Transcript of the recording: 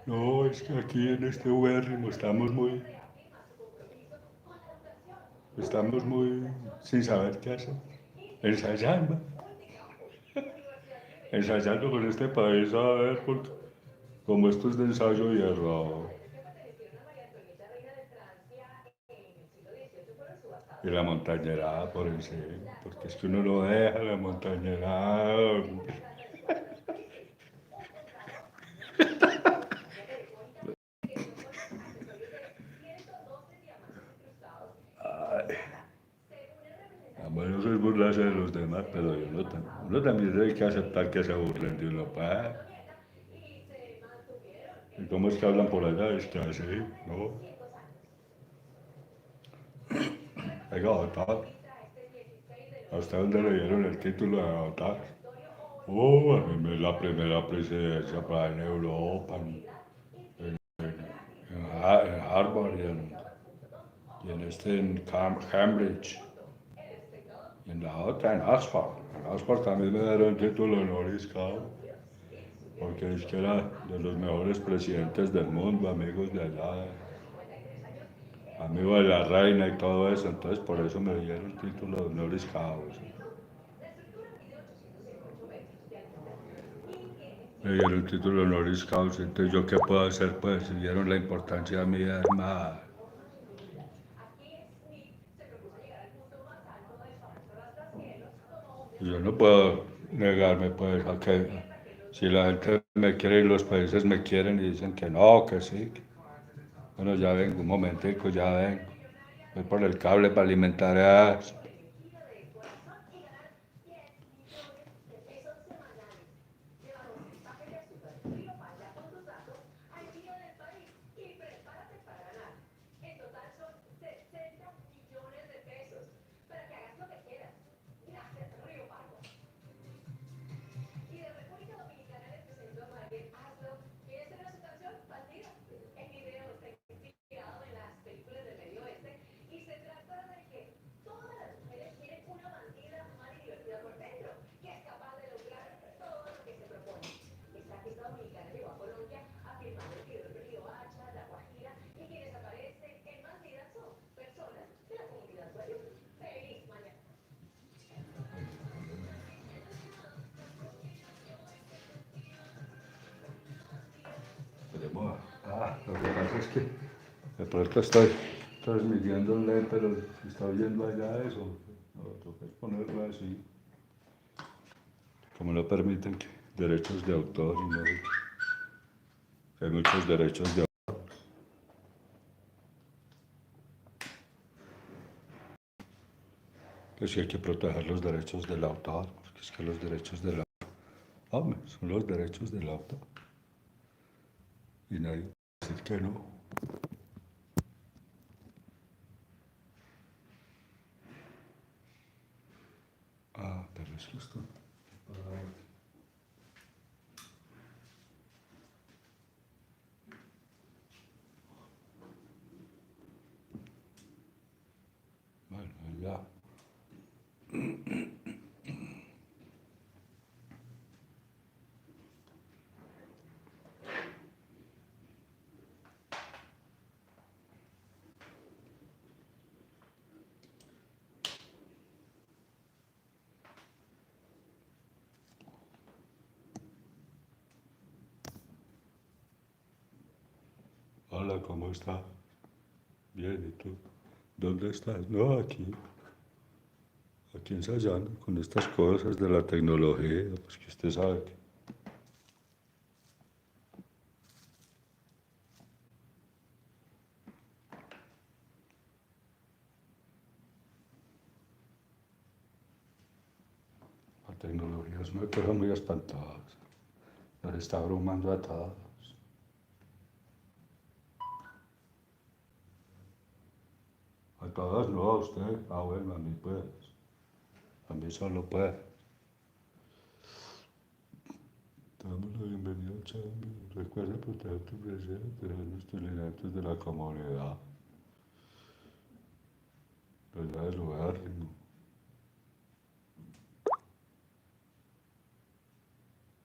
No, es que aquí en este ubérrimo estamos muy sin saber qué hacer. Ensayando, ensayando con este país a ver, porque como esto es de ensayo y error. Y la montañerada por encima, porque es que uno no deja la montañerada. Ay, a bueno, eso es burlarse de los demás, pero uno también tiene que aceptar que se burlen de uno, pa. ¿Y cómo es que hablan por allá? Es que así, ¿no? Oiga, Avatar. ¿A usted dónde le dieron el título de Avatar? Oh, a mí me la primera presidencia para en Europa, en Harvard y en Cambridge. Y en la otra, en Oxford. En Oxford también me dieron el título honoris causa, porque es que era de los mejores presidentes del mundo, amigos de allá, amigo de la reina y todo eso. Entonces, por eso me dieron el título de honoris causa. Me dieron el título de honoris causa. Entonces, ¿yo qué puedo hacer? Pues, si vieron la importancia mía, es más. Yo no puedo negarme, pues, a que si la gente me quiere y los países me quieren y dicen que no, que sí. Bueno, ya vengo, un momentico, ya vengo. Voy por el cable para alimentar a... Lo que pasa es que de pronto estoy transmitiéndole, pero si está oyendo allá eso, no, toca ponerlo así. Como no permiten que derechos de autor y no, hay muchos derechos de autor. Que sí hay que proteger los derechos del autor, porque es que los derechos del autor, hombre, son los derechos del autor. Y nadie puede decir que no. Ah, pero es que esto. Bueno, ya. Hola, ¿cómo estás? Bien, ¿y tú? ¿Dónde estás? No, aquí ensayando con estas cosas de la tecnología, pues que usted sabe que la tecnología es una cosa muy espantosa, nos está abrumando a todos. A todos no, a usted. Ah, bueno, a mí pues, a mí solo pues. Damos la bienvenida al cambio. Recuerda proteger tu presencia, proteger los elementos de la comunidad. ¿Verdad? El lugar,